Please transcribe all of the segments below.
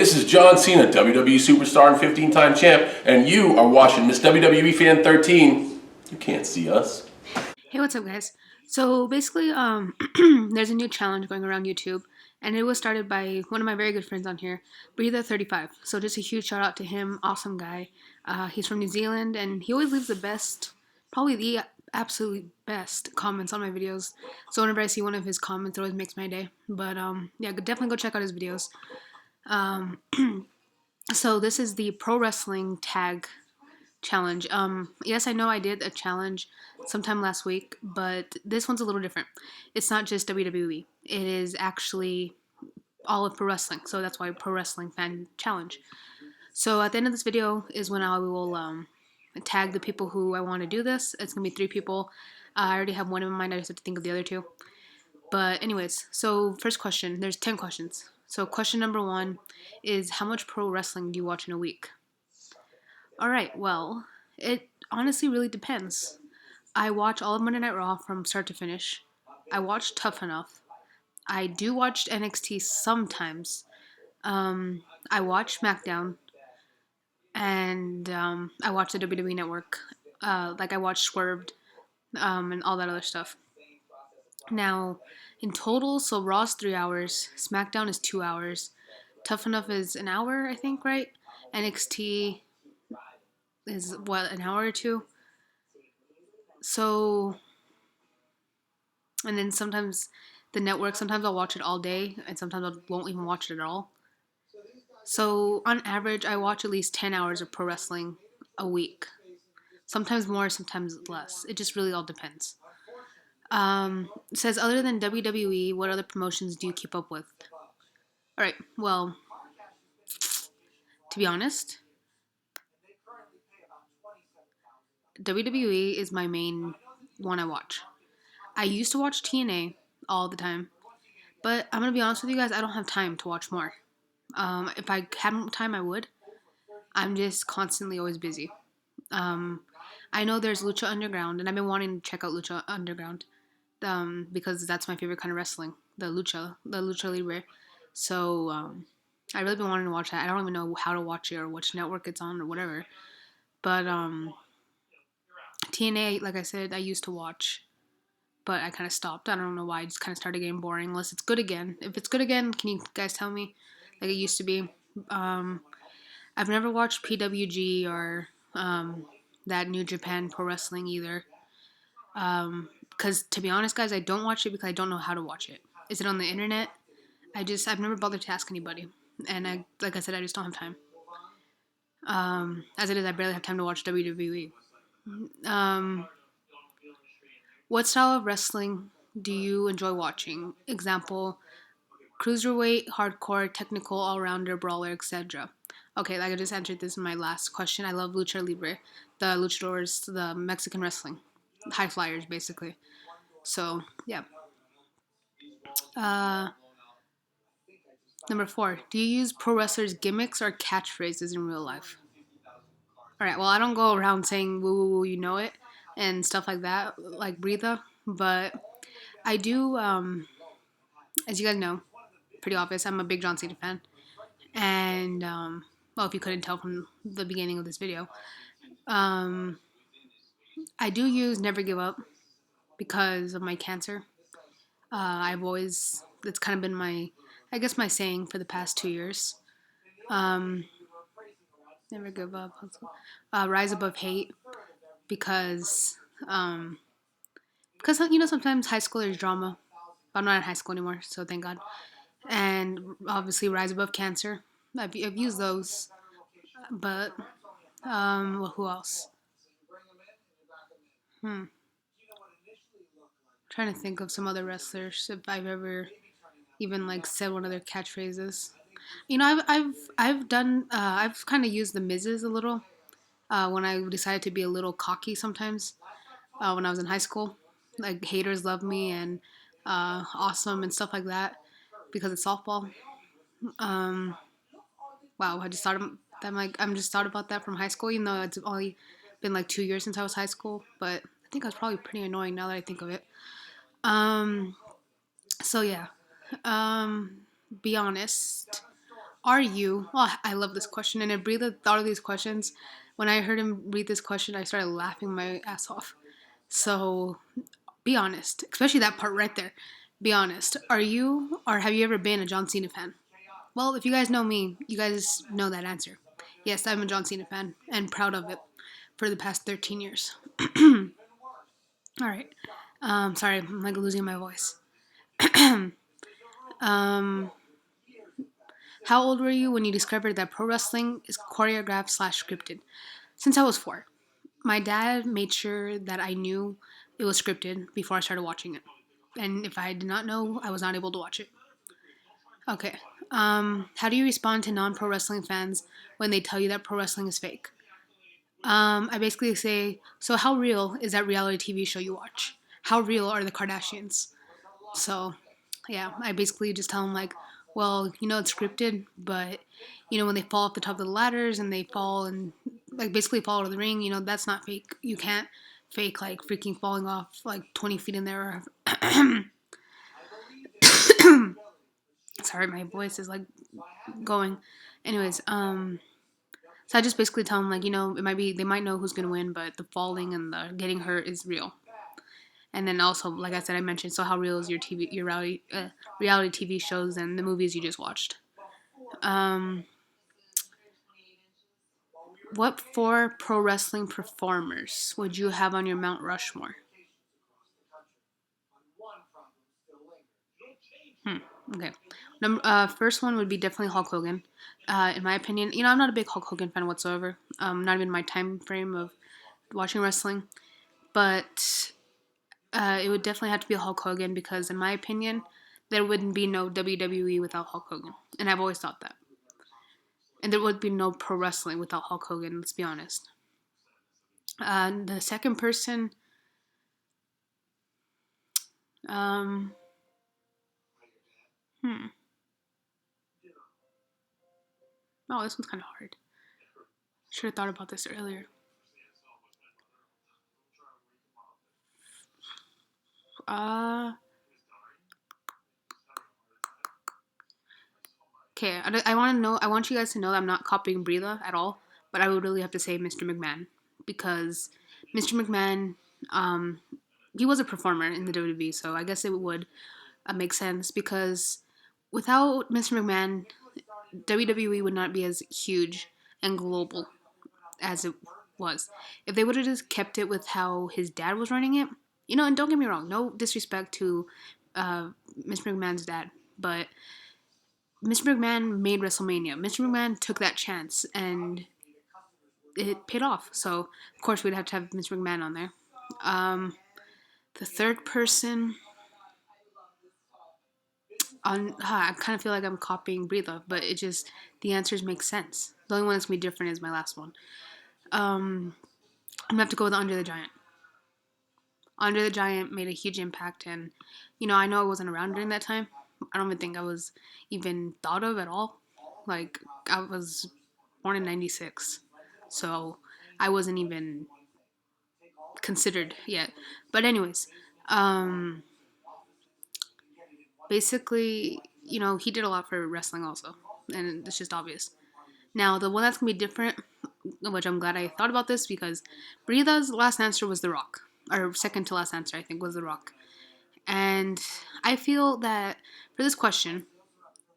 this is John Cena, WWE Superstar and 15-time champ, and you are watching Miss WWE Fan 13. You can't see us. Hey, what's up, guys? So basically, there's a new challenge going around YouTube, and it was started by one of my very good friends on here, Breather35. So just a huge shout out to him, awesome guy. He's from New Zealand, and he always leaves the best, probably the absolute best comments on my videos. So whenever I see one of his comments, it always makes my day. But yeah, definitely go check out his videos. So this is the pro wrestling tag challenge. Yes, I know I did a challenge sometime last week, but this one's a little different. It's not just WWE. It is actually all of pro wrestling. So that's why pro wrestling fan challenge. So at the end of this video is when I will tag the people who I want to do this. It's gonna be 3 people. I already have one in mind. I just have to think of the other 2. But anyways, so first question. There's 10 questions. So question number 1 is, how much pro wrestling do you watch in a week? Alright, well, it honestly really depends. I watch all of Monday Night Raw from start to finish. I watch Tough Enough. I do watch NXT sometimes. I watch SmackDown. And I watch the WWE Network. Like I watch Swerved and all that other stuff. Now, in total, so Raw's 3 hours. SmackDown is 2 hours. Tough Enough is an hour, I think, right? NXT is what, an hour or 2? So, and then sometimes the network, sometimes I'll watch it all day, and sometimes I won't even watch it at all. So on average, I watch at least 10 hours of pro wrestling a week. Sometimes more, sometimes less. It just really all depends. It says, other than WWE, what other promotions do you keep up with? Alright, well, to be honest, WWE is my main one I watch. I used to watch TNA all the time, but I'm going to be honest with you guys, I don't have time to watch more. If I had time, I would. I'm just constantly always busy. I know there's Lucha Underground, and I've been wanting to check out Lucha Underground because that's my favorite kind of wrestling, the Lucha Libre. So I really been wanting to watch that. I don't even know how to watch it or which network it's on or whatever. But TNA, like I said, I used to watch, but I kind of stopped. I don't know why. I just kind of started getting boring unless it's good again. If it's good again, can you guys tell me? Like it used to be. I've never watched PWG or that New Japan Pro Wrestling either. Because to be honest, guys, I don't watch it because I don't know how to watch it. Is it on the internet? I've never bothered to ask anybody. And like I said, I just don't have time. As it is, I barely have time to watch WWE. What style of wrestling do you enjoy watching? Example, cruiserweight, hardcore, technical, all-rounder, brawler, etc. Okay, like I just answered this in my last question. I love Lucha Libre, the luchadors, the Mexican wrestling, high flyers, basically. So, yeah. Number 4, do you use pro wrestlers' gimmicks or catchphrases in real life? Alright, well, I don't go around saying woo woo woo, you know it, and stuff like that, like Breatha, but I do, as you guys know, pretty obvious, I'm a big John Cena fan. And, well, if you couldn't tell from the beginning of this video, I do use Never Give Up because of my cancer. It's kind of been I guess my saying for the past 2 years. Never give up. Rise above hate because, sometimes high school there's drama. But I'm not in high school anymore, so thank God. And obviously rise above cancer. I've used those, but well, who else? Trying to think of some other wrestlers if I've ever even like said one of their catchphrases. I've done I've kind of used the Miz's a little when I decided to be a little cocky sometimes when I was in high school. Like haters love me and awesome and stuff like that because it's softball. Wow, I just thought of, I'm just thought about that from high school, even though it's only been like 2 years since I was high school. But I think I was probably pretty annoying now that I think of it. So yeah, be honest. Are you? Oh, I love this question. And if Breathe thought of these questions, when I heard him read this question, I started laughing my ass off. So be honest, especially that part right there. Be honest. Are you or have you ever been a John Cena fan? Well, if you guys know me, you guys know that answer. Yes, I'm a John Cena fan and proud of it for the past 13 years. All right. Sorry, I'm like losing my voice. um, how old were you when you discovered that pro wrestling is choreographed slash scripted? Since I was 4. My dad made sure that I knew it was scripted before I started watching it. And if I did not know, I was not able to watch it. Okay. How do you respond to non pro wrestling fans when they tell you that pro wrestling is fake? I basically say, so how real is that reality TV show you watch? How real are the Kardashians? So, yeah, I basically just tell them, like, well, it's scripted, but, when they fall off the top of the ladders and they fall and, like, basically fall out of the ring, that's not fake. You can't fake, like, freaking falling off, like, 20 feet in there. Sorry, my voice is, like, going. Anyways, so I just basically tell them, like, they might know who's gonna win, but the falling and the getting hurt is real. And then also, like I said, I mentioned, so how real is your reality TV shows and the movies you just watched? Um, what 4 pro wrestling performers would you have on your Mount Rushmore? Okay. First one would be definitely Hulk Hogan. In my opinion, I'm not a big Hulk Hogan fan whatsoever. Not even my time frame of watching wrestling. But it would definitely have to be Hulk Hogan because, in my opinion, there wouldn't be no WWE without Hulk Hogan. And I've always thought that. And there would be no pro wrestling without Hulk Hogan, let's be honest. The second person, um, hmm. Oh, this one's kind of hard. Should have thought about this earlier. Uh, okay, I want to know. I want you guys to know that I'm not copying Breatha at all, but I would really have to say Mr. McMahon because Mr. McMahon, um, he was a performer in the WWE, so I guess it would make sense because without Mr. McMahon, WWE would not be as huge and global as it was. If they would have just kept it with how his dad was running it, and don't get me wrong, no disrespect to Mr. McMahon's dad, but Mr. McMahon made WrestleMania. Mr. McMahon took that chance and it paid off. So, of course, we'd have to have Mr. McMahon on there. The third person, I kind of feel like I'm copying Breathe, but the answers make sense. The only one that's going to be different is my last one. I'm going to have to go with Andre the Giant. Andre the Giant made a huge impact, and I know I wasn't around during that time. I don't even think I was even thought of at all. Like, I was born in '96, so I wasn't even considered yet. But anyways, basically, he did a lot for wrestling also, and it's just obvious. Now, the one that's gonna be different, which I'm glad I thought about this because Breatha's last answer was The Rock, or second to last answer I think was The Rock. And I feel that for this question,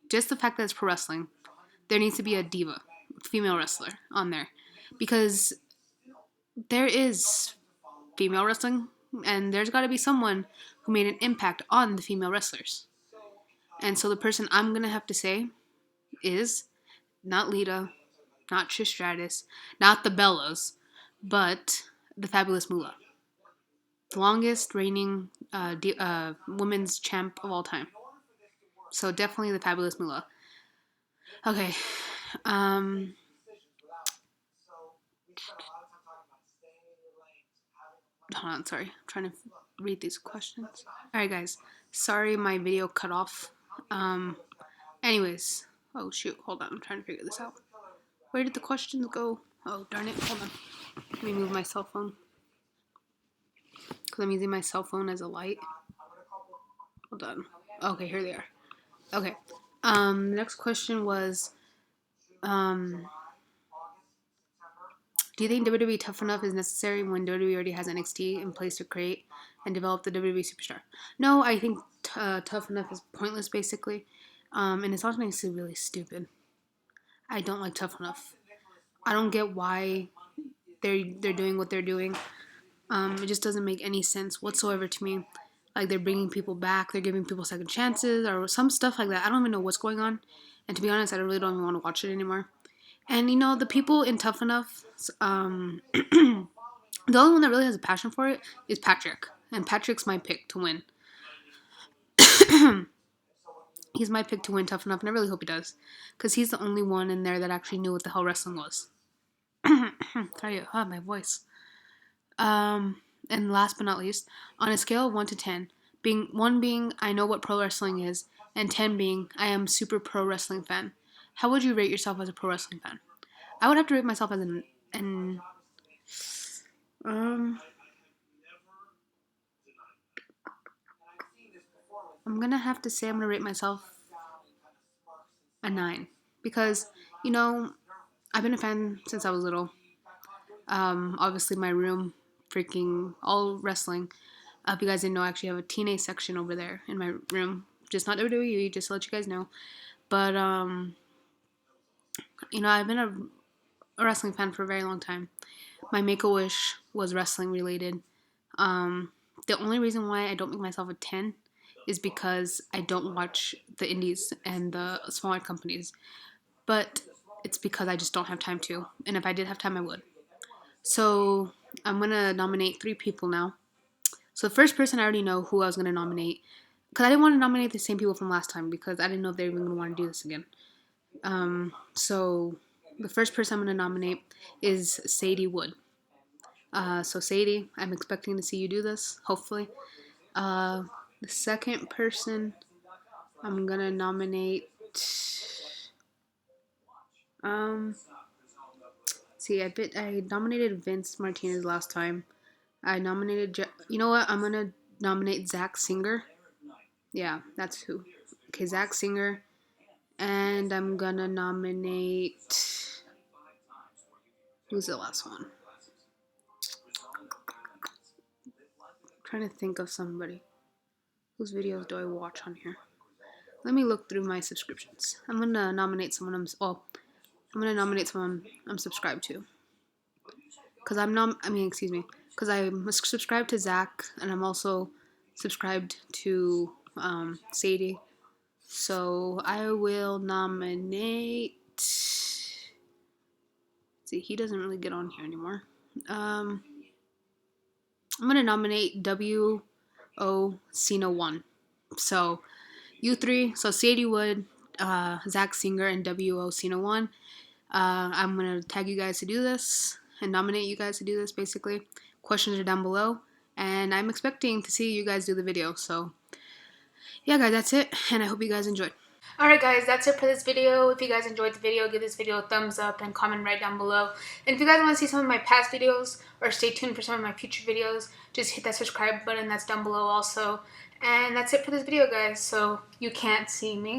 just the fact that it's pro wrestling, there needs to be a diva, female wrestler on there. Because there is female wrestling, and there's got to be someone who made an impact on the female wrestlers. And so the person I'm going to have to say is not Lita, not Trish Stratus, not the Bellas, but the Fabulous Moolah. The longest reigning women's champ of all time. So definitely the Fabulous Moolah. Okay. Um, hold on, sorry. I'm trying to read these questions. Alright, guys. Sorry my video cut off. Anyways. Oh, shoot. Hold on. I'm trying to figure this out. Where did the questions go? Oh, darn it. Hold on. Let me move my cell phone. Because I'm using my cell phone as a light. Hold on. Okay, here they are. Okay. The next question was, Do you think WWE Tough Enough is necessary when WWE already has NXT in place to create and develop the WWE Superstar? No, I think Tough Enough is pointless, basically. And it's honestly really stupid. I don't like Tough Enough. I don't get why they're doing what they're doing. It just doesn't make any sense whatsoever to me. Like, they're bringing people back, they're giving people second chances, or some stuff like that. I don't even know what's going on. And to be honest, I really don't even want to watch it anymore. And you know, the people in Tough Enough, the only one that really has a passion for it is Patrick. And Patrick's my pick to win. He's my pick to win Tough Enough, and I really hope he does. Because he's the only one in there that actually knew what the hell wrestling was. Sorry, my voice. And last but not least, on a scale of 1 to 10, being 1 being I know what pro wrestling is, and 10 being I am super pro wrestling fan, how would you rate yourself as a pro wrestling fan? I would have to rate myself as I'm gonna have to say I'm gonna rate myself a 9 because, you know, I've been a fan since I was little. Obviously my room, freaking all wrestling. If you guys didn't know, I actually have a TNA section over there in my room. Just not WWE, just to let you guys know. But, you know, I've been a wrestling fan for a very long time. My Make-A-Wish was wrestling related. The only reason why I don't make myself a 10 is because I don't watch the indies and the smaller companies. But it's because I just don't have time to. And if I did have time, I would. So I'm going to nominate 3 people now. So the first person I already know who I was going to nominate. Because I didn't want to nominate the same people from last time because I didn't know if they were even going to want to do this again. So the first person I'm going to nominate is Sadie Wood. So Sadie, I'm expecting to see you do this, hopefully. The second person I'm going to nominate... I nominated Vince Martinez last time. I nominated... You know what? I'm going to nominate Zach Singer. Yeah, that's who. Okay, Zach Singer. And I'm going to nominate... Who's the last one? I'm trying to think of somebody. Whose videos do I watch on here? Let me look through my subscriptions. I'm going to nominate someone I'm subscribed to. Because because I'm subscribed to Zach, and I'm also subscribed to Sadie. So I will nominate... See, he doesn't really get on here anymore. I'm going to nominate W.O. Cena 1. So, you 3. So, Sadie Wood, Zach Singer, and W.O. Cena 1. I'm going to tag you guys to do this and nominate you guys to do this, basically. Questions are down below. And I'm expecting to see you guys do the video. So, yeah, guys, that's it. And I hope you guys enjoyed. Alright guys, that's it for this video. If you guys enjoyed the video, give this video a thumbs up and comment right down below. And if you guys want to see some of my past videos or stay tuned for some of my future videos, just hit that subscribe button that's down below also. And that's it for this video, guys. So you can't see me.